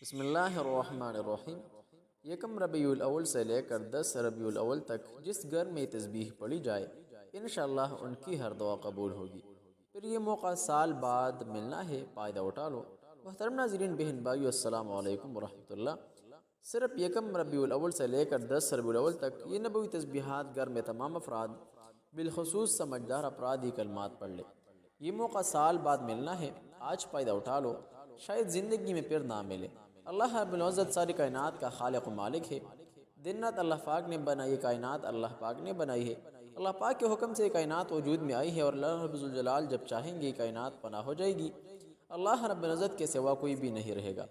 بسم اللہ الرحمن الرحیم۔ یکم ربیع الاول سے لے کر 10 ربیع الاول تک جس گھر میں تسبیح پڑھی جائے انشاءاللہ ان کی ہر دعا قبول ہوگی۔ پھر یہ موقع سال بعد ملنا ہے، فائدہ اٹھا لو۔ محترم ناظرین، بہن بھائیو، السلام علیکم ورحمۃ اللہ۔ صرف یکم ربیع الاول سے لے کر 10 ربیع الاول تک یہ نبوی تسبیحات گھر میں تمام افراد، بالخصوص سمجھدار افراد ہی کلمات پڑھ لے۔ یہ موقع سال بعد ملنا ہے، آج فائدہ اٹھا لو، شاید زندگی میں پھر نہ ملے۔ اللہ رب العزت ساری کائنات کا خالق و مالک ہے۔ دن رات اللہ پاک نے بنائی کائنات، اللہ پاک نے بنائی ہے۔ اللہ پاک کے حکم سے کائنات وجود میں آئی ہے، اور اللہ رب الجلال جب چاہیں گے کائنات پناہ ہو جائے گی۔ اللہ رب العزت کے سوا کوئی بھی نہیں رہے گا۔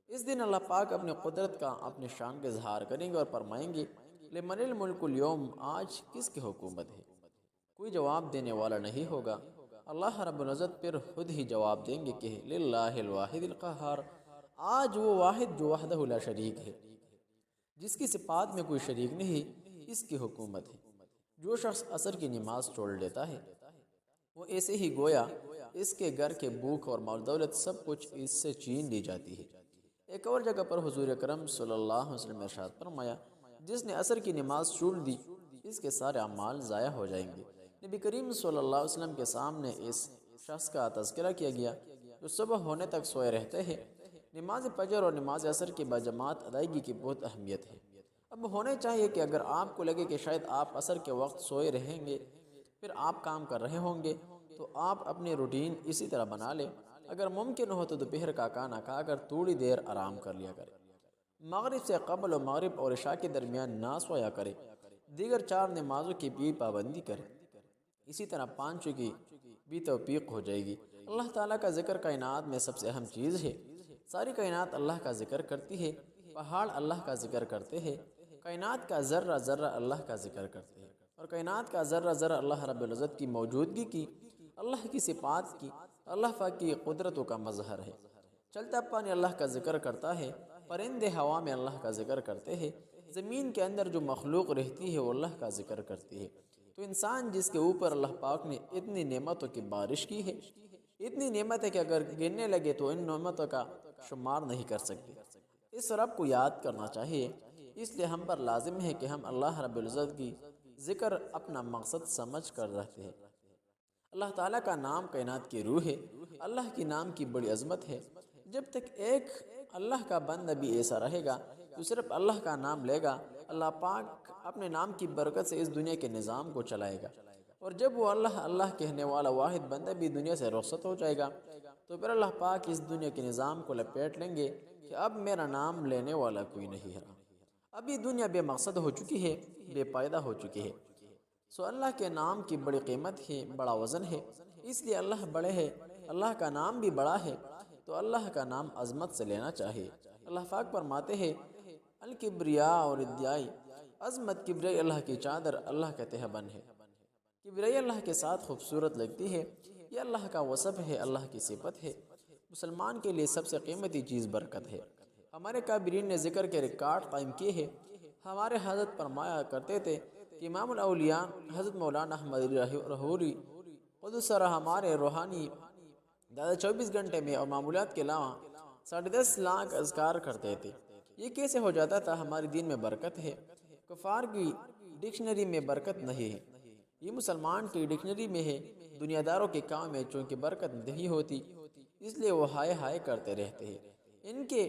اس دن اللہ پاک اپنی قدرت کا، اپنے شان کا اظہار کریں گے اور فرمائیں گے، لمن الملک اليوم، آج کس کی حکومت ہے؟ کوئی جواب دینے والا نہیں ہوگا۔ اللہ رب العزت پھر خود ہی جواب دیں گے کہ للہ الواحد القہار، آج وہ واحد جو وحدہ لا شریک ہے، جس کی صفات میں کوئی شریک نہیں، اس کی حکومت ہے۔ جو شخص عصر کی نماز چھوڑ لیتا ہے وہ ایسے ہی گویا اس کے گھر کے بھوک اور مال دولت سب کچھ اس سے چھین لی جاتی ہے۔ ایک اور جگہ پر حضور اکرم صلی اللہ علیہ وسلم نے ارشاد فرمایا، جس نے عصر کی نماز چھوڑ دی اس کے سارے اعمال ضائع ہو جائیں گے۔ نبی کریم صلی اللہ علیہ وسلم کے سامنے اس شخص کا تذکرہ کیا گیا جو صبح ہونے تک سوئے رہتے ہیں۔ نماز فجر اور نماز عصر کی باجماعت ادائیگی کی بہت اہمیت ہے۔ اب ہونے چاہیے کہ اگر آپ کو لگے کہ شاید آپ عصر کے وقت سوئے رہیں گے، پھر آپ کام کر رہے ہوں گے، تو آپ اپنی روٹین اسی طرح بنا لیں۔ اگر ممکن ہو تو دوپہر کا کھانا کھا کر تھوڑی دیر آرام کر لیا کرے۔ مغرب سے قبل و مغرب اور عشاء کے درمیان نہ سویا کرے۔ دیگر 4 نمازوں کی بھی پابندی کرے۔ اسی طرح 5 کی بھی توفیق ہو جائے گی۔ اللہ تعالیٰ کا ذکر کائنات میں سب سے اہم چیز ہے۔ ساری کائنات اللہ کا ذکر کرتی ہے، پہاڑ اللہ کا ذکر کرتے ہیں، کائنات کا ذرہ ذرہ اللہ کا ذکر کرتے ہیں، اور کائنات کا ذرہ ذرہ اللہ رب العزت کی موجودگی کی، اللہ کی صفات کی، اللہ پاک کی قدرتوں کا مظہر ہے۔ چلتا پانی اللہ کا ذکر کرتا ہے، پرندے ہوا میں اللہ کا ذکر کرتے ہیں، زمین کے اندر جو مخلوق رہتی ہے وہ اللہ کا ذکر کرتی ہے۔ تو انسان جس کے اوپر اللہ پاک نے اتنی نعمتوں کی بارش کی ہے، اتنی نعمت ہے کہ اگر گننے لگے تو ان نعمتوں کا شمار نہیں کر سکتے۔ اس رب کو یاد کرنا چاہیے، اس لیے ہم پر لازم ہے کہ ہم اللہ رب العزت کی ذکر اپنا مقصد سمجھ کر رہتے ہیں۔ اللہ تعالیٰ کا نام کائنات کی روح ہے، اللہ کی نام کی بڑی عظمت ہے۔ جب تک ایک اللہ کا بندہ بھی ایسا رہے گا جو صرف اللہ کا نام لے گا، اللہ پاک اپنے نام کی برکت سے اس دنیا کے نظام کو چلائے گا، اور جب وہ اللہ اللہ کہنے والا واحد بندہ بھی دنیا سے رخصت ہو جائے گا تو پھر اللہ پاک اس دنیا کے نظام کو لپیٹ لیں گے کہ اب میرا نام لینے والا کوئی نہیں ہے۔ اب یہ دنیا بے مقصد ہو چکی ہے، بے فائدہ ہو چکی ہے۔ سو اللہ کے نام کی بڑی قیمت ہے، بڑا وزن ہے، اس لیے اللہ بڑے ہے، اللہ کا نام بھی بڑا ہے، تو اللہ کا نام عظمت سے لینا چاہیے۔ اللہ پاک فرماتے ہیں، الکبریاء اور ادعائی، عظمت کبریائی اللہ کی چادر، اللہ کا تہبند ہے۔ کبریائی اللہ کے ساتھ خوبصورت لگتی ہے، یہ اللہ کا وصف ہے، اللہ کی صفت ہے۔ مسلمان کے لیے سب سے قیمتی چیز برکت ہے۔ ہمارے کابرین نے ذکر کے ریکارڈ قائم کیے ہیں۔ ہمارے حضرت فرمایا کرتے تھے کہ امام الاولیاء حضرت مولانا احمد رحوری قدس سرہ ہمارے روحانی دادا 24 گھنٹے میں اور معمولات کے علاوہ 10.5 لاکھ اذکار کرتے تھے۔ یہ کیسے ہو جاتا تھا؟ ہمارے دین میں برکت ہے، کفار کی ڈکشنری میں برکت نہیں ہے، یہ مسلمان کی ڈکشنری میں ہے۔ دنیا داروں کے کام میں چونکہ برکت نہیں ہوتی، اس لیے وہ ہائے ہائے کرتے رہتے ہیں۔ ان کے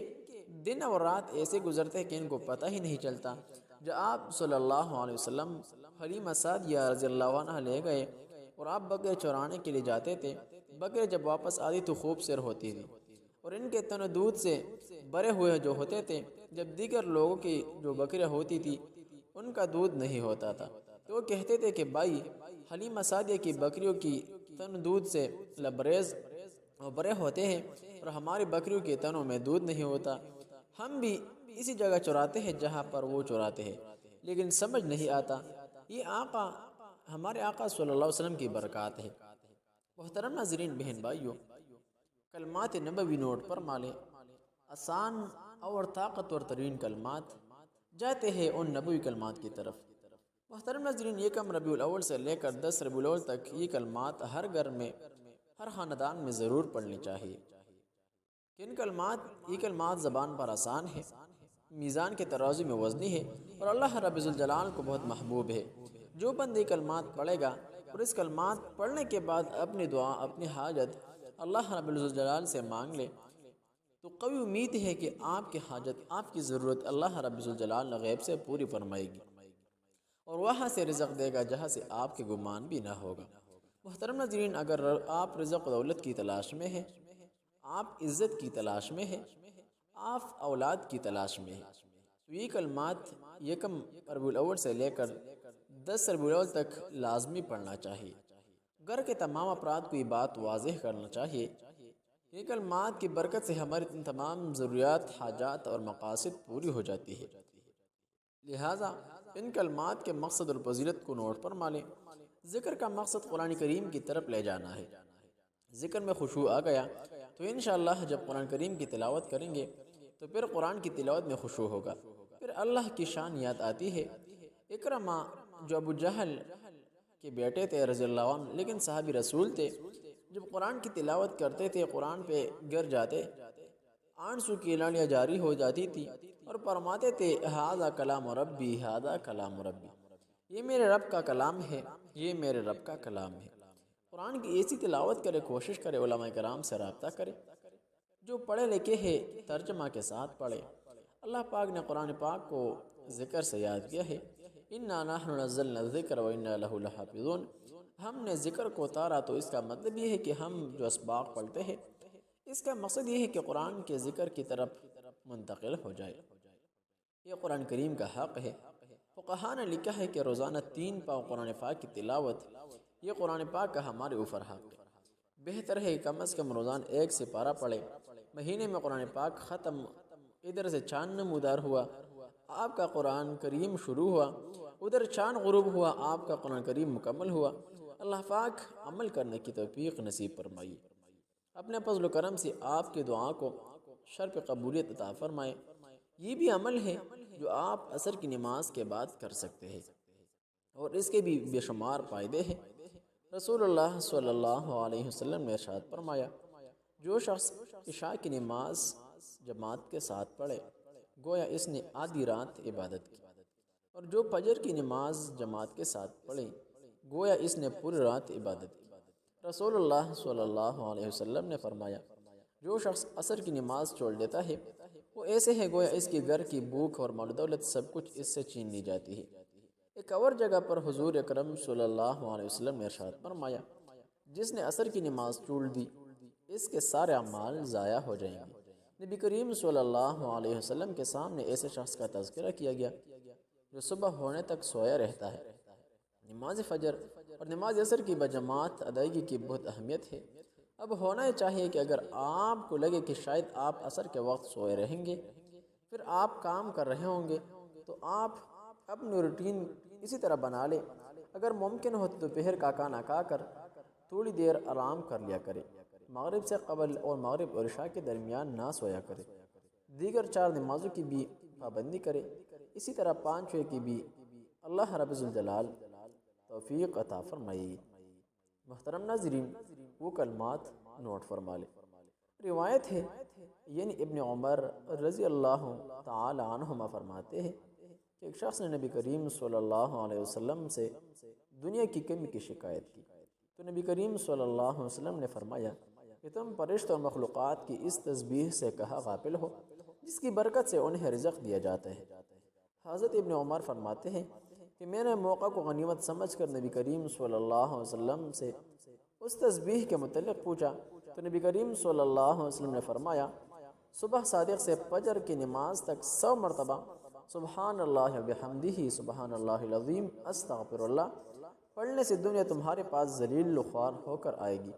دن اور رات ایسے گزرتے ہیں کہ ان کو پتہ ہی نہیں چلتا۔ جب آپ صلی اللہ علیہ وسلم حلیمہ سعدیہ رضی اللہ عنہ لے گئے اور آپ بکرے چرانے کے لیے جاتے تھے، بکرے جب واپس آتی تو خوب سیر ہوتی تھی، اور ان کے تن دودھ سے بھرے ہوئے جو ہوتے تھے۔ جب دیگر لوگوں کی جو بکریاں ہوتی تھی ان کا دودھ نہیں ہوتا تھا، تو وہ کہتے تھے کہ بھائی، حلیمہ سعدیہ کی بکریوں کی تن دودھ سے لبریز اور بڑے ہوتے ہیں، اور ہماری بکریوں کے تنوں میں دودھ نہیں ہوتا۔ ہم بھی اسی جگہ چراتے ہیں جہاں پر وہ چراتے ہیں، لیکن سمجھ نہیں آتا۔ یہ آقا، ہمارے آقا صلی اللہ علیہ وسلم کی برکات ہے۔ محترم ناظرین، بہن بھائیوں، کلمات نبوی نوٹ پر مالے، آسان اور طاقتور ترین کلمات، جاتے ہیں ان نبوی کلمات کی طرف۔ محترم ناظرین، یکم ربیع الاول سے لے کر 10 ربیع الاول تک یہ کلمات ہر گھر میں، ہر خاندان میں ضرور پڑھنی چاہیے۔ کن کلمات یہ کلمات زبان پر آسان ہے، میزان کے ترازو میں وزنی ہے اور اللہ رب الجلال کو بہت محبوب ہے۔ جو بندہ یہ کلمات پڑھے گا اور اس کلمات پڑھنے کے بعد اپنی دعا اپنی حاجت اللہ رب الجلال سے مانگ لے تو قوی امید ہے کہ آپ کی حاجت آپ کی ضرورت اللہ رب الجلال غیب سے پوری فرمائے گی اور وہاں سے رزق دے گا جہاں سے آپ کے گمان بھی نہ ہوگا۔ محترم ناظرین، اگر آپ رزق و دولت کی تلاش میں ہیں، آپ عزت کی تلاش میں ہیں، آپ اولاد کی تلاش میں ہیں، تو یہ کلمات یکم ربیع الاول سے لے کر 10 ربیع الاول تک لازمی پڑھنا چاہیے۔ گھر کے تمام افراد کو یہ بات واضح کرنا چاہیے کہ یہ کلمات کی برکت سے ہماری تمام ضروریات، حاجات اور مقاصد پوری ہو جاتی ہے۔ لہٰذا ان کلمات کے مقصد اور فضیلت کو نوٹ فرما لیں۔ ذکر کا مقصد قرآن کریم کی طرف لے جانا ہے۔ ذکر میں خشوع آ گیا تو انشاءاللہ جب قرآن کریم کی تلاوت کریں گے تو پھر قرآن کی تلاوت میں خشوع ہوگا، پھر اللہ کی شان یاد آتی ہے۔ اکرمہ جو ابو جہل کے بیٹے تھے رضی اللہ عنہ لیکن صحابی رسول تھے، جب قرآن کی تلاوت کرتے تھے قرآن پہ گر جاتے، آنسو کی لڑیاں جاری ہو جاتی تھی اور فرماتے تھے ھذا کلام ربی، ھذا کلام ربی، یہ میرے رب کا کلام ہے، یہ میرے رب کا کلام ہے۔ قرآن کی ایسی تلاوت کرے، کوشش کرے علماء کرام سے رابطہ کرے، جو پڑھے لکھے ہیں ترجمہ کے ساتھ پڑھے۔ اللہ پاک نے قرآن پاک کو ذکر سے یاد کیا ہے، اِنَّا نَحْنُ نَزَّلْنَا الذِّكْرَ وَإِنَّا لَهُ لَحَافِظُونَ، ہم نے ذکر کو اتارا تو اس کا مطلب یہ ہے کہ ہم جو اسباق پڑھتے ہیں اس کا مقصد یہ ہے کہ قرآن کے ذکر کی طرف منتقل ہو جائے۔ یہ قرآن کریم کا حق ہے۔ فقہاء نے لکھا ہے کہ روزانہ 3 پاؤں قرآن پاک کی تلاوت یہ قرآن پاک کا ہمارے اوپر حق ہے۔ بہتر ہے کم از کم روزانہ 1 سپارہ پڑھے۔ مہینے میں قرآن پاک ختم، ادھر سے چاند نمودار ہوا، آپ کا قرآن کریم شروع ہوا، ادھر چاند غروب ہوا، آپ کا قرآن کریم مکمل ہوا۔ اللہ پاک عمل کرنے کی توفیق نصیب فرمائیے، اپنے فضل و کرم سے آپ کی دعا کو شرف قبولیت عطا فرمائے۔ یہ بھی عمل ہے جو آپ عصر کی نماز کے بعد کر سکتے ہیں اور اس کے بھی بے شمار فائدے ہیں۔ رسول اللہ صلی اللہ علیہ وسلم نے ارشاد فرمایا، جو شخص عشاء کی نماز جماعت کے ساتھ پڑھے گویا اس نے آدھی رات عبادت کی، اور جو فجر کی نماز جماعت کے ساتھ پڑھے گویا اس نے پوری رات عبادت کی۔ رسول اللہ صلی اللہ علیہ وسلم نے فرمایا، جو شخص عصر کی نماز چھوڑ دیتا ہے وہ ایسے ہے گویا اس کے گھر کی بھوک اور مال و دولت سب کچھ اس سے چھین لی جاتی ہے۔ ایک اور جگہ پر حضور اکرم صلی اللہ علیہ وسلم نے ارشاد فرمایا، جس نے عصر کی نماز چھوڑ دی اس کے سارے اعمال ضائع ہو جائیں گے۔ نبی کریم صلی اللہ علیہ وسلم کے سامنے ایسے شخص کا تذکرہ کیا گیا جو صبح ہونے تک سویا رہتا ہے۔ نماز فجر اور نماز عصر کی بجماعت ادائیگی کی بہت اہمیت ہے۔ اب ہونا ہی چاہیے کہ اگر آپ کو لگے کہ شاید آپ عصر کے وقت سوئے رہیں گے، پھر آپ کام کر رہے ہوں گے، تو آپ اپنی روٹین اسی طرح بنا لیں۔ اگر ممکن ہو تو دوپہر کا کھانا کھا کر تھوڑی دیر آرام کر لیا کرے، مغرب سے قبل اور مغرب اور عشاء کے درمیان نہ سویا کرے، دیگر 4 نمازوں کی بھی پابندی کرے، اسی طرح 5 وقت کی بھی۔ اللہ رب الجلال توفیق عطا فرمائے۔ محترم ناظرین، وہ کلمات نوٹ فرما لیں۔ روایت ہے یعنی ابن عمر رضی اللہ تعالی عنہما فرماتے ہیں کہ ایک شخص نے نبی کریم صلی اللہ علیہ وسلم سے دنیا کی کمی کی شکایت کی، تو نبی کریم صلی اللہ علیہ وسلم نے فرمایا کہ تم فرشتوں اور مخلوقات کی اس تسبیح سے کہا غافل ہو جس کی برکت سے انہیں رزق دیا جاتا ہے۔ حضرت ابن عمر فرماتے ہیں کہ میں نے موقع کو غنیمت سمجھ کر نبی کریم صلی اللہ علیہ وسلم سے اس تسبیح کے متعلق پوچھا، تو نبی کریم صلی اللہ علیہ وسلم نے فرمایا، صبح صادق سے فجر کی نماز تک 100 مرتبہ سبحان اللہ وبحمدہ سبحان اللہ العظیم استغفر اللہ پڑھنے سے دنیا تمہارے پاس ذلیل و خوار ہو کر آئے گی،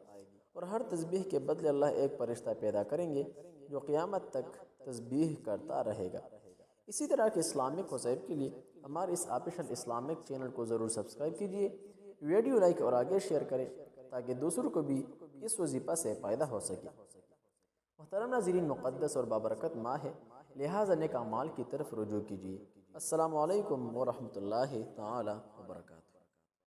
اور ہر تسبیح کے بدلے اللہ ایک فرشتہ پیدا کریں گے جو قیامت تک تسبیح کرتا رہے گا۔ اسی طرح کے اسلامک وظائف کے لیے ہمارے اس آفیشل اسلامک چینل کو ضرور سبسکرائب کیجئے، ویڈیو لائک اور آگے شیئر کریں تاکہ دوسروں کو بھی اس وظیفہ سے فائدہ ہو سکے۔ محترم ناظرین، مقدس اور بابرکت ماہ ہے، لہٰذا نیک اعمال کی طرف رجوع کیجیے۔ السلام علیکم ورحمۃ اللہ تعالی وبرکاتہ۔